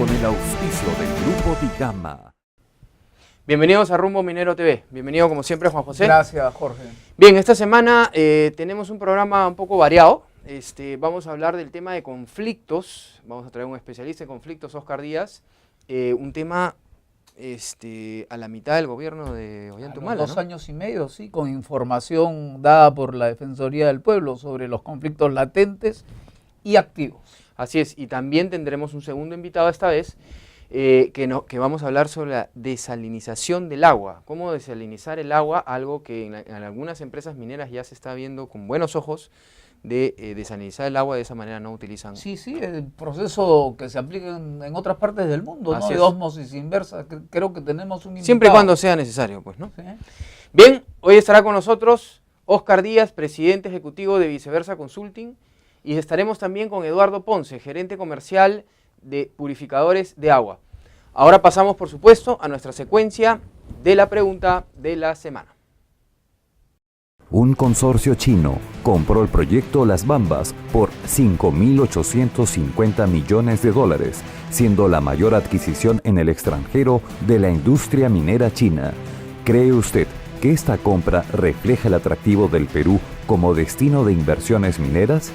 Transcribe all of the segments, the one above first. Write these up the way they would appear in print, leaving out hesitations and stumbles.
con el auspicio del Grupo Digama. Bienvenidos a Rumbo Minero TV. Bienvenido como siempre Juan José. Gracias, Jorge. Bien, esta semana tenemos un programa un poco variado. Vamos a hablar del tema de conflictos. Vamos a traer un especialista en conflictos, Oscar Díaz. Un tema a la mitad del gobierno de Ollantumala, 2 años y medio, sí, con información dada por la Defensoría del Pueblo sobre los conflictos latentes y activos. Así es, y también tendremos un segundo invitado esta vez, que vamos a hablar sobre la desalinización del agua. Cómo desalinizar el agua, algo que en algunas empresas mineras ya se está viendo con buenos ojos, de desalinizar el agua, de esa manera no utilizan. Sí, el proceso que se aplica en otras partes del mundo, ¿no? De ósmosis inversa. Creo que tenemos un invitado. Siempre y cuando sea necesario, pues, ¿no? Sí. Bien, hoy estará con nosotros Oscar Díaz, presidente ejecutivo de Viceversa Consulting, y estaremos también con Eduardo Ponce, gerente comercial de purificadores de agua. Ahora pasamos, por supuesto, a nuestra secuencia de la pregunta de la semana. Un consorcio chino compró el proyecto Las Bambas por $5.850 millones, siendo la mayor adquisición en el extranjero de la industria minera china. ¿Cree usted que esta compra refleja el atractivo del Perú como destino de inversiones mineras?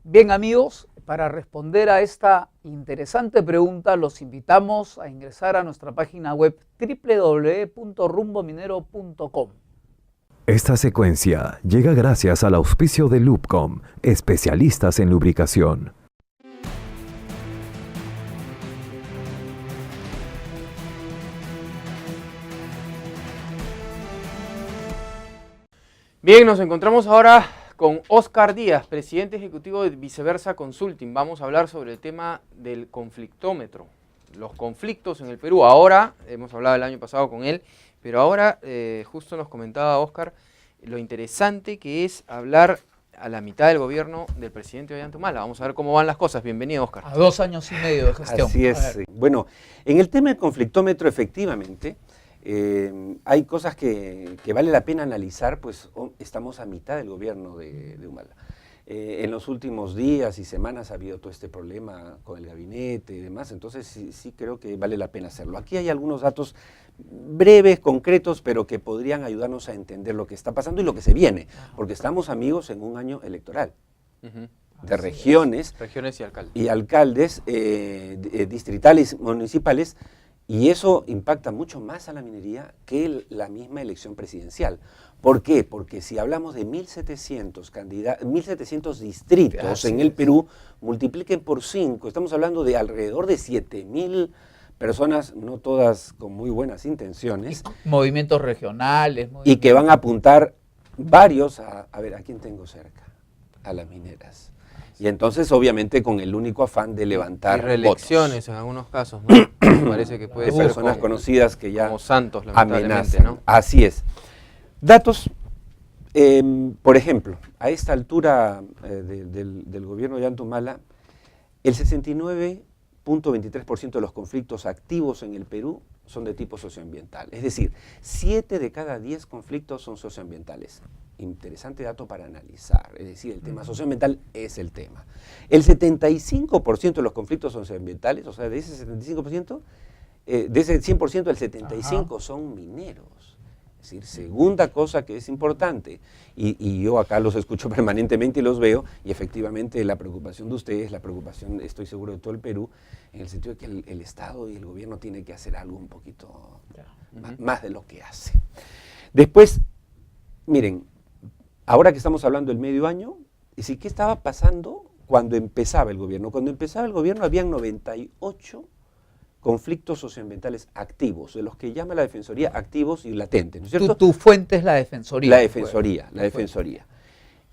Bien, amigos, para responder a esta interesante pregunta, los invitamos a ingresar a nuestra página web www.rumbominero.com. Esta secuencia llega gracias al auspicio de Lubcom, especialistas en lubricación. Bien, nos encontramos ahora con Oscar Díaz, presidente ejecutivo de Viceversa Consulting. Vamos a hablar sobre el tema del conflictómetro, los conflictos en el Perú. Ahora, hemos hablado el año pasado con él, pero ahora justo nos comentaba Oscar lo interesante que es hablar a la mitad del gobierno del presidente Ollantumala. Vamos a ver cómo van las cosas. Bienvenido, Oscar. A 2 años y medio de gestión. Así es. Bueno, en el tema del conflictómetro, efectivamente, hay cosas que vale la pena analizar, pues estamos a mitad del gobierno de Humala. En los últimos días y semanas ha habido todo este problema con el gabinete y demás, entonces sí creo que vale la pena hacerlo. Aquí hay algunos datos breves, concretos, pero que podrían ayudarnos a entender lo que está pasando y lo que se viene, porque estamos, amigos, en un año electoral. De regiones y alcaldes distritales, municipales, y eso impacta mucho más a la minería que la misma elección presidencial. ¿Por qué? Porque si hablamos de 1.700 distritos en el Perú, multipliquen por 5, estamos hablando de alrededor de 7.000 personas, no todas con muy buenas intenciones. Y movimientos regionales. Y que van a apuntar varios a ver, ¿a quién tengo cerca? A las mineras. Y entonces, obviamente, con el único afán de levantar y reelecciones votos. En algunos casos, ¿no? Me parece que puede de ser personas conocidas que ya como Santos, lamentablemente, amenazan, ¿no? Así es. Datos, por ejemplo, a esta altura del gobierno de Ollantumala, el 69.23% de los conflictos activos en el Perú son de tipo socioambiental. Es decir, 7 de cada 10 conflictos son socioambientales. Interesante dato para analizar, es decir, el tema socioambiental es el tema. El 75% de los conflictos socioambientales, o sea, de ese 75%, de ese 100%, el 75% son mineros. Es decir, segunda cosa que es importante, y yo acá los escucho permanentemente y los veo, y efectivamente la preocupación de ustedes, la preocupación, estoy seguro, de todo el Perú, en el sentido de que el Estado y el gobierno tienen que hacer algo un poquito más de lo que hace. Después, miren, ahora que estamos hablando del medio año, ¿qué estaba pasando cuando empezaba el gobierno? Cuando empezaba el gobierno habían 98 conflictos socioambientales activos, de los que llama la Defensoría activos y latentes, ¿no es cierto? Tu fuente es la Defensoría. La Defensoría.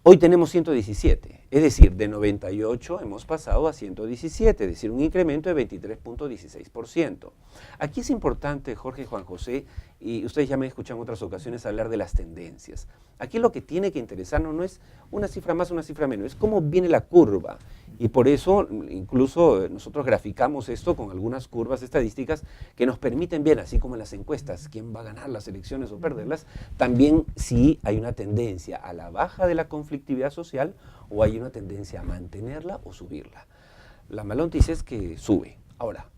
Hoy tenemos 117, es decir, de 98 hemos pasado a 117, es decir, un incremento de 23.16%. Aquí es importante, Jorge y Juan José, y ustedes ya me escuchan en otras ocasiones hablar de las tendencias. Aquí lo que tiene que interesarnos no es una cifra más, una cifra menos, es cómo viene la curva. Y por eso, incluso nosotros graficamos esto con algunas curvas estadísticas que nos permiten ver, así como en las encuestas, quién va a ganar las elecciones o perderlas, también si hay una tendencia a la baja de la conflictividad social o hay una tendencia a mantenerla o subirla. La mala noticia es que sube. Ahora,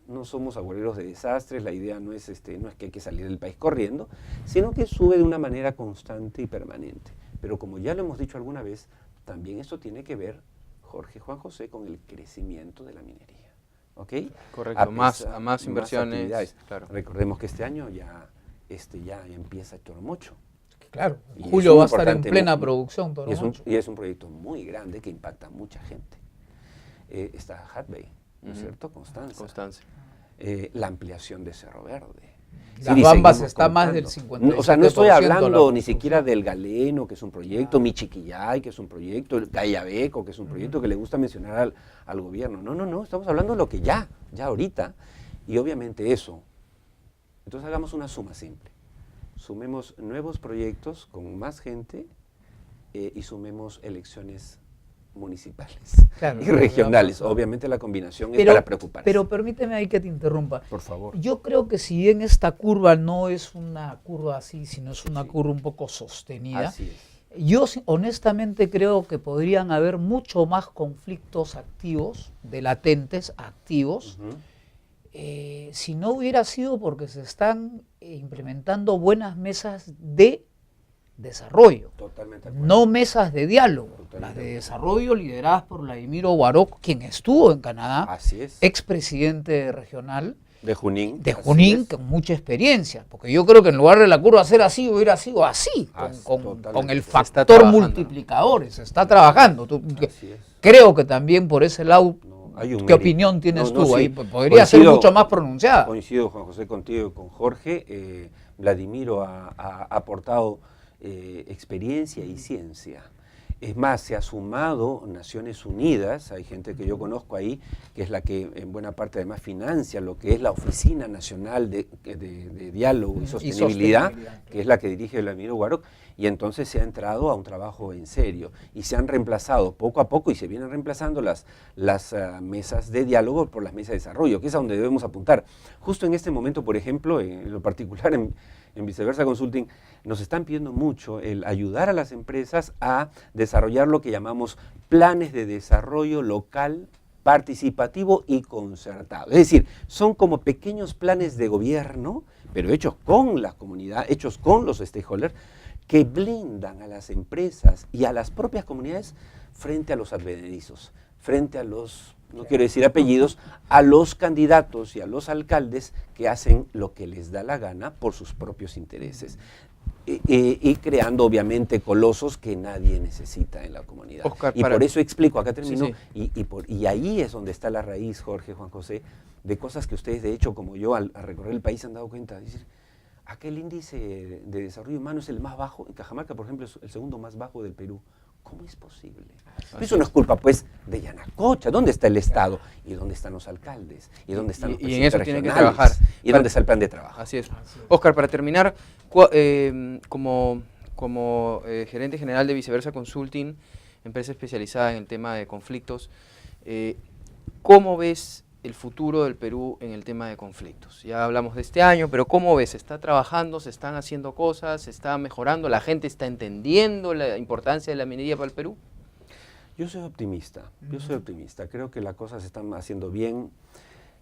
no somos agueros de desastres, la idea no es que hay que salir del país corriendo, sino que sube de una manera constante y permanente. Pero como ya lo hemos dicho alguna vez, también esto tiene que ver, Jorge, Juan José, con el crecimiento de la minería. ¿Ok? Correcto, más inversiones. Claro. Recordemos que este año ya empieza Toromocho. Claro, Y julio va a estar en plena producción. Y es un proyecto muy grande que impacta a mucha gente. Está Hat Bay, ¿no es cierto? Constanza. La ampliación de Cerro Verde. Las Bambas está más del 50%. O sea, no estoy hablando ni siquiera del Galeno, que es un proyecto, Michiquillay, que es un proyecto, el Cayabeco, que es un proyecto que le gusta mencionar al gobierno. No, estamos hablando de lo que ya ahorita. Y obviamente eso. Entonces hagamos una suma simple. Sumemos nuevos proyectos con más gente y sumemos elecciones municipales y regionales. Obviamente la combinación es para preocuparse. Pero permíteme ahí que te interrumpa. Por favor. Yo creo que si bien esta curva no es una curva así, sino es una curva un poco sostenida, Así es. yo honestamente creo que podrían haber mucho más conflictos activos, de latentes activos, si no hubiera sido porque se están implementando buenas mesas de desarrollo, Totalmente de acuerdo. no mesas de diálogo. Totalmente Las de de desarrollo lideradas por Vladimiro Guarok, quien estuvo en Canadá, Así es. expresidente regional De Junín. de Junín, con mucha experiencia, porque yo creo que en lugar de la curva ser así, hubiera sido así, con el factor multiplicador, se está trabajando. Así es. Creo que también por ese lado, Hay un ¿qué mérito. opinión tienes tú? Sí. Ahí podría ser mucho más pronunciada. Coincido, Juan José, contigo y con Jorge. Vladimiro ha aportado experiencia y ciencia. Es más, se ha sumado Naciones Unidas, hay gente que yo conozco ahí, que es la que en buena parte además financia lo que es la Oficina Nacional de Diálogo y Sostenibilidad, que es la que dirige Vladimiro Guarok, y entonces se ha entrado a un trabajo en serio, y se han reemplazado poco a poco, y se vienen reemplazando las mesas de diálogo por las mesas de desarrollo, que es a donde debemos apuntar. Justo en este momento, por ejemplo, en lo particular en Viceversa Consulting, nos están pidiendo mucho el ayudar a las empresas a desarrollar lo que llamamos planes de desarrollo local, participativo y concertado. Es decir, son como pequeños planes de gobierno, pero hechos con la comunidad, hechos con los stakeholders, que blindan a las empresas y a las propias comunidades frente a los advenedizos, frente a los, no quiero decir apellidos, a los candidatos y a los alcaldes que hacen lo que les da la gana por sus propios intereses. Y creando obviamente colosos que nadie necesita en la comunidad. Oscar, y por eso explico, acá termino, sí. Y ahí es donde está la raíz, Jorge, Juan José, de cosas que ustedes de hecho, como yo, al recorrer el país se han dado cuenta, decir, aquel índice de desarrollo humano es el más bajo, en Cajamarca, por ejemplo, es el segundo más bajo del Perú. ¿Cómo es posible? Eso no es culpa, pues, de Yanacocha. ¿Dónde está el Estado? ¿Y dónde están los alcaldes? ¿Y dónde están los presidentes en eso tienen que regionales? trabajar. ¿Y dónde está el plan de trabajo? Así es. Óscar, para terminar, como gerente general de Viceversa Consulting, empresa especializada en el tema de conflictos, ¿cómo ves el futuro del Perú en el tema de conflictos? Ya hablamos de este año, pero ¿cómo ves? ¿Se está trabajando? ¿Se están haciendo cosas? ¿Se está mejorando? ¿La gente está entendiendo la importancia de la minería para el Perú? Yo soy optimista, creo que las cosas se están haciendo bien.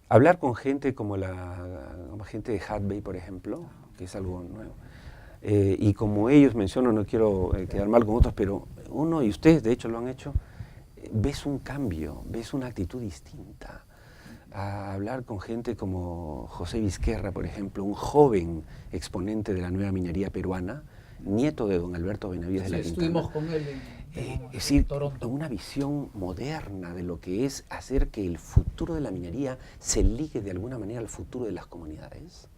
Hablar con gente como la gente de Hat Bay, por ejemplo, que es algo nuevo, y como ellos mencionan, no quiero quedar mal con otros, pero uno, y ustedes de hecho lo han hecho, ves un cambio, ves una actitud distinta. A hablar con gente como José Vizquerra, por ejemplo, un joven exponente de la nueva minería peruana, nieto de don Alberto Benavides de la Quintana. Estuvimos con él es decir, una visión moderna de lo que es hacer que el futuro de la minería se ligue de alguna manera al futuro de las comunidades,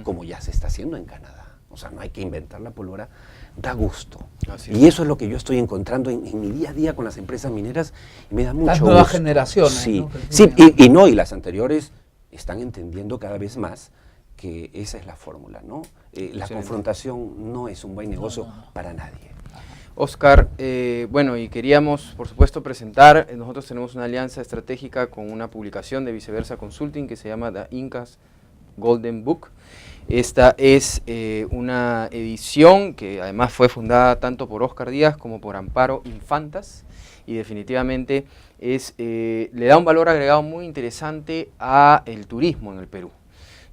como ya se está haciendo en Canadá. O sea, no hay que inventar la pólvora, da gusto. Y eso es lo que yo estoy encontrando en mi día a día con las empresas mineras, y me da mucho gusto. Las nuevas generaciones. Sí, ¿no? sí, y las anteriores están entendiendo cada vez más que esa es la fórmula, ¿no? La confrontación no es un buen negocio para nadie. Oscar, bueno, y queríamos, por supuesto, presentar, nosotros tenemos una alianza estratégica con una publicación de Viceversa Consulting que se llama The Incas Golden Book. Esta es una edición que además fue fundada tanto por Oscar Díaz como por Amparo Infantas, y definitivamente le da un valor agregado muy interesante a el turismo en el Perú.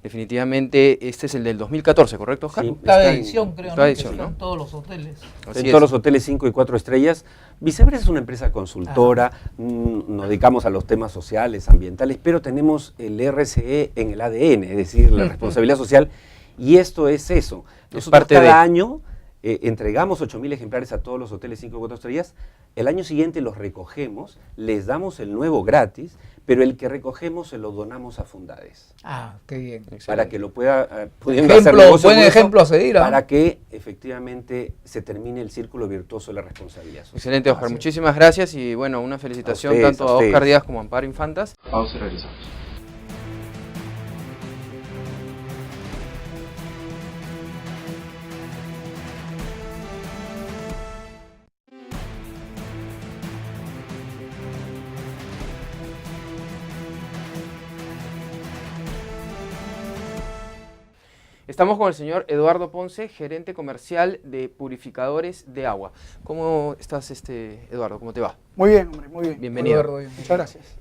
Definitivamente este es el del 2014, ¿correcto, Oscar? Sí. Cada Está en- edición, creo, cada ¿no? edición, Que está ¿no? en todos los hoteles. Así En es. todos los hoteles 5 y 4 estrellas. Viceversa es una empresa consultora, nos dedicamos a los temas sociales, ambientales, pero tenemos el RSE en el ADN, es decir, la responsabilidad social, y esto es eso. Nosotros parte cada de- año entregamos 8.000 ejemplares a todos los hoteles 5 y 4 estrellas, el año siguiente los recogemos, les damos el nuevo gratis, pero el que recogemos se lo donamos a Fundades. Ah, qué bien. Para que lo pudiendo hacer Ejemplo, negocio buen con eso, ejemplo a seguir, ¿ah? para que efectivamente se termine el círculo virtuoso de la responsabilidad social. Excelente, Oscar. Así es. Muchísimas gracias y bueno, una felicitación ustedes, tanto a a Oscar ustedes. Díaz como a Amparo Infantas. Vamos y regresamos. Estamos con el señor Eduardo Ponce, gerente comercial de Purificadores de Agua. ¿Cómo estás, Eduardo? ¿Cómo te va? Muy bien, hombre, muy bien. Bienvenido. Eduardo, Muchas gracias.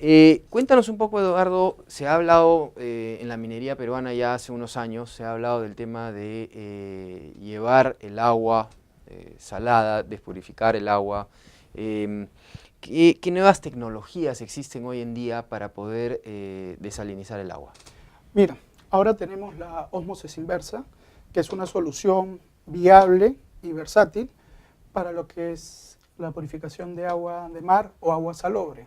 Cuéntanos un poco, Eduardo, se ha hablado en la minería peruana ya hace unos años, se ha hablado del tema de llevar el agua salada, despurificar el agua. ¿Qué nuevas tecnologías existen hoy en día para poder desalinizar el agua? Mira, ahora tenemos la ósmosis inversa, que es una solución viable y versátil para lo que es la purificación de agua de mar o agua salobre.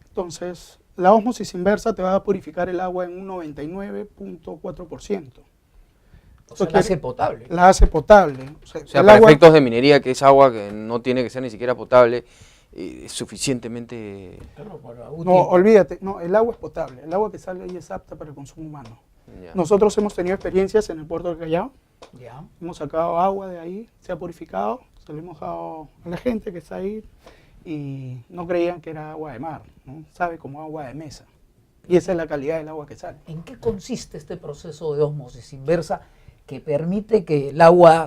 Entonces, la ósmosis inversa te va a purificar el agua en un 99.4%. O sea, la hace potable. La hace potable. O sea, el para agua- efectos de minería, que es agua que no tiene que ser ni siquiera potable, es suficientemente... Claro, para útil. No, olvídate, no, el agua es potable. El agua que sale ahí es apta para el consumo humano. Ya. Nosotros hemos tenido experiencias en el puerto del Callao. Ya. Hemos sacado agua de ahí, se ha purificado, se lo hemos dado a la gente que está ahí y no creían que era agua de mar, ¿no? Sabe como agua de mesa. Y esa es la calidad del agua que sale. ¿En qué consiste este proceso de ósmosis inversa que permite que el agua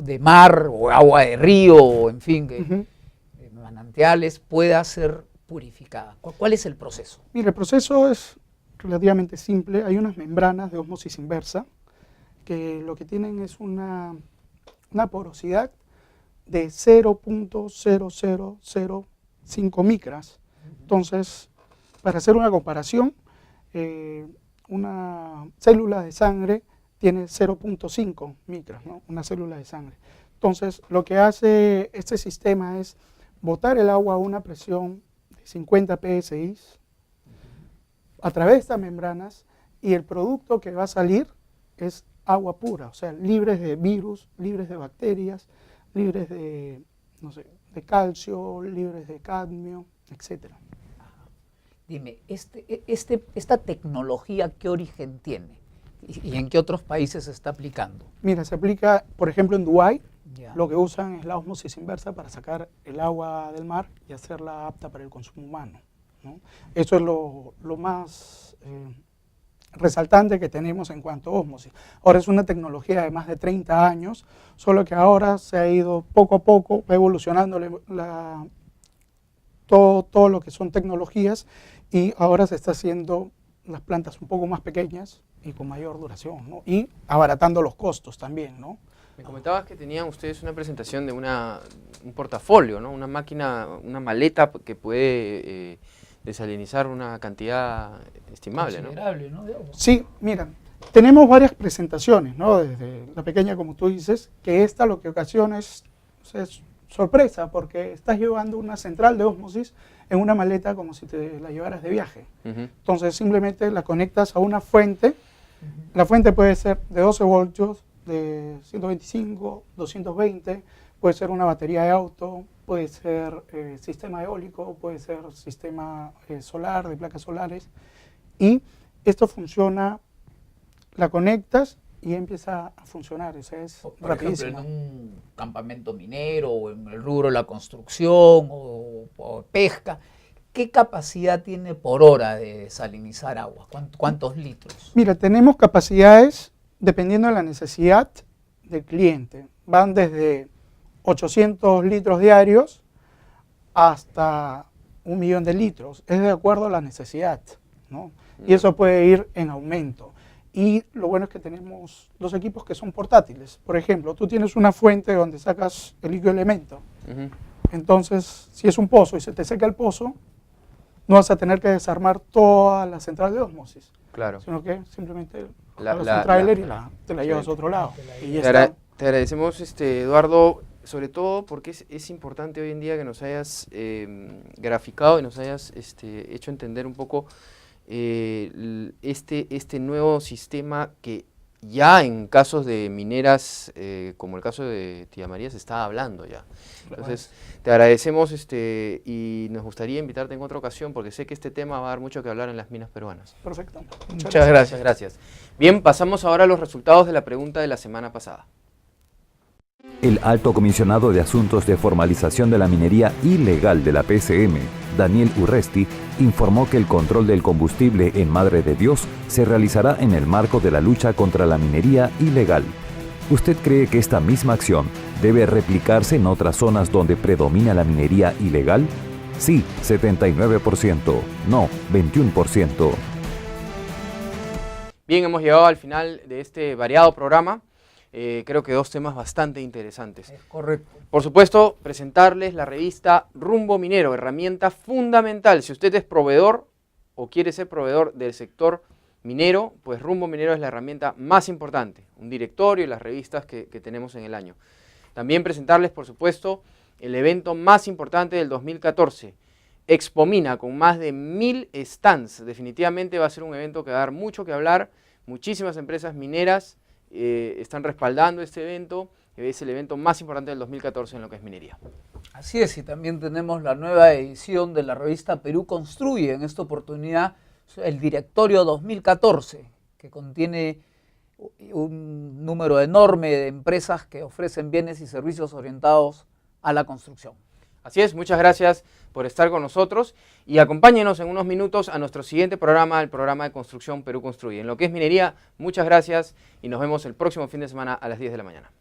de mar o agua de río, o en fin, Ujú. manantiales, pueda ser purificada? ¿Cuál es el proceso? Mira, el proceso es relativamente simple. Hay unas membranas de ósmosis inversa que lo que tienen es una porosidad de 0.0005 micras. Entonces, para hacer una comparación, una célula de sangre tiene 0.5 micras, ¿no? Una célula de sangre. Entonces, lo que hace este sistema es botar el agua a una presión de 50 psi a través de estas membranas, y el producto que va a salir es agua pura, o sea, libres de virus, libres de bacterias, libres de, no sé, de calcio, libres de cadmio, etc. Dime, ¿esta tecnología qué origen tiene? ¿Y en qué otros países se está aplicando? Mira, se aplica, por ejemplo, en Dubái. Ya. Lo que usan es la ósmosis inversa para sacar el agua del mar y hacerla apta para el consumo humano, ¿no? Eso es lo más resaltante que tenemos en cuanto a ósmosis. Ahora es una tecnología de más de 30 años, solo que ahora se ha ido poco a poco, va evolucionando todo lo que son tecnologías, y ahora se está haciendo las plantas un poco más pequeñas y con mayor duración, ¿no? Y abaratando los costos también, ¿no? Me comentabas que tenían ustedes una presentación de un portafolio, ¿no? Una máquina, una maleta que puede desalinizar una cantidad estimable, ¿no? Considerable, ¿no? De agua. Sí, mira, tenemos varias presentaciones, ¿no? Desde la pequeña, como tú dices, que esta lo que ocasiona es sorpresa, porque estás llevando una central de ósmosis en una maleta como si te la llevaras de viaje. Ujú. Entonces simplemente la conectas a una fuente. La fuente puede ser de 12 voltios, de 125, 220, puede ser una batería de auto, puede ser sistema eólico, puede ser sistema solar, de placas solares. Y esto funciona, la conectas y empieza a funcionar. O sea, es Por ejemplo, rapidísimo. en un campamento minero o en el rubro de la construcción o pesca, ¿qué capacidad tiene por hora de desalinizar agua? ¿Cuántos litros? Mira, tenemos capacidades dependiendo de la necesidad del cliente. Van desde 800 litros diarios hasta 1.000.000 de litros. Es de acuerdo a la necesidad, ¿no? Y eso puede ir en aumento. Y lo bueno es que tenemos los equipos que son portátiles. Por ejemplo, tú tienes una fuente donde sacas el líquido elemento. Ujú. Entonces, si es un pozo y se te seca el pozo, no vas a tener que desarmar toda la central de ósmosis, Claro. sino que simplemente La- la, la- un trailer la- y te la llevas a otro lado. Y ya Te, está. te agradecemos, Eduardo, sobre todo porque es importante hoy en día que nos hayas graficado y nos hayas hecho entender un poco este nuevo sistema que ya en casos de mineras, como el caso de Tía María, se está hablando ya. Entonces, te agradecemos y nos gustaría invitarte en otra ocasión porque sé que este tema va a dar mucho que hablar en las minas peruanas. Perfecto. Muchas gracias, gracias. Bien, pasamos ahora a los resultados de la pregunta de la semana pasada. El alto comisionado de Asuntos de Formalización de la Minería Ilegal de la PCM, Daniel Urresti, informó que el control del combustible en Madre de Dios se realizará en el marco de la lucha contra la minería ilegal. ¿Usted cree que esta misma acción debe replicarse en otras zonas donde predomina la minería ilegal? Sí, 79%, no, 21%. Bien, hemos llegado al final de este variado programa. Creo que dos temas bastante interesantes. Es correcto. Por supuesto, presentarles la revista Rumbo Minero, herramienta fundamental. Si usted es proveedor o quiere ser proveedor del sector minero, pues Rumbo Minero es la herramienta más importante, un directorio y las revistas que tenemos en el año. También presentarles, por supuesto, el evento más importante del 2014, Expo Mina, con más de 1000 stands. Definitivamente va a ser un evento que va a dar mucho que hablar. Muchísimas empresas mineras están respaldando este evento. Es el evento más importante del 2014 en lo que es minería. Así es, y también tenemos la nueva edición de la revista Perú Construye. En esta oportunidad, el directorio 2014, que contiene un número enorme de empresas que ofrecen bienes y servicios orientados a la construcción. Así es, muchas gracias por estar con nosotros y acompáñenos en unos minutos a nuestro siguiente programa, el programa de construcción Perú Construye. En lo que es minería, muchas gracias y nos vemos el próximo fin de semana a las 10 de la mañana.